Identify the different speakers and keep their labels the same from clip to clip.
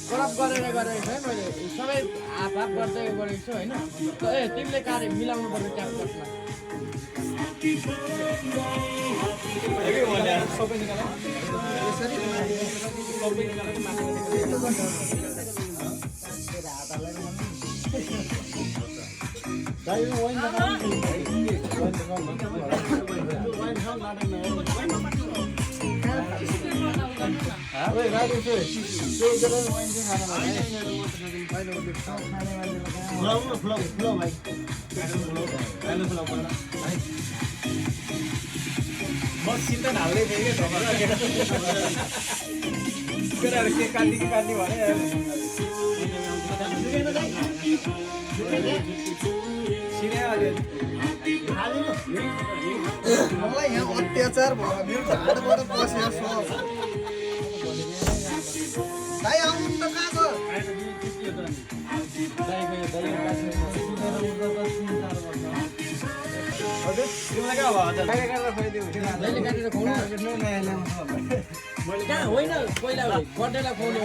Speaker 1: करप गरेर गरेको है मैले सबै हाफ हाफ गर्दै गरेको छु होइन ए तिमीले कार्य मिलाउनु पर्छ क्याम्पसमा
Speaker 2: चिन्ता हाल्दै थिएँ केटाहरू के काट्ने भने
Speaker 3: मलाई यहाँ अत्याचार भयो मेरो हातबाट बसेर भाइ आउनु त कहाँ
Speaker 1: होइन पहिला बर्थडेलाई खुवाउने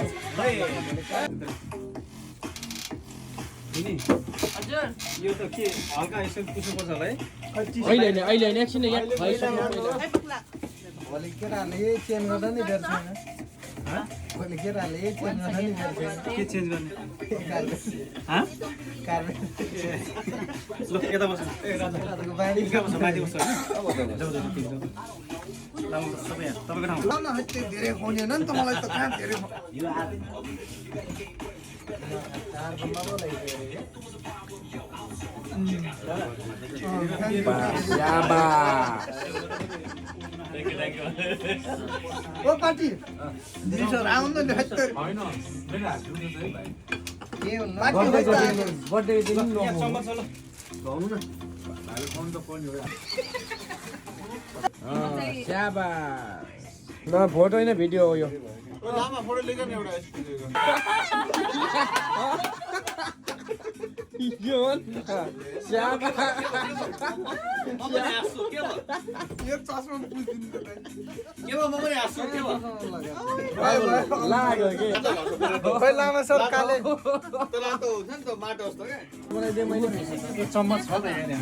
Speaker 2: यो त के हल्का यसो पुस्नुपर्छ होला है
Speaker 1: अहिले एकछिन यहाँ
Speaker 3: भोलि केटाहरूले चेन्ज गर्दा नि बेर छैन भोलि केटाहरूले चेन्ज गर्दा नि बेर छैन
Speaker 2: के चेन्ज गर्ने ल यता बस्नु ए राजा
Speaker 3: बाहिर
Speaker 2: कहाँ बस्छ माथि बस्छ सबै तपाईँको ठाउँ
Speaker 3: धेरै खुवाउने नि त मलाई त कहाँ धेरै ओ पार्टी दिसर आउनु नि
Speaker 1: बर्थडे दिन ल फोटो होइन भिडियो हो यो
Speaker 3: लामा फोटो लिएर नि एउटा
Speaker 1: यो
Speaker 3: यो चस्मा पुछिदिनु त
Speaker 2: के भयो म पनि हाँस्छु के भयो
Speaker 1: लाग्यो के
Speaker 3: खै लामा सर काले
Speaker 2: त रातो हुन्छ नि त माटो जस्तो क्या
Speaker 1: मलाई दे मैले
Speaker 2: चम्मच छ त यहाँ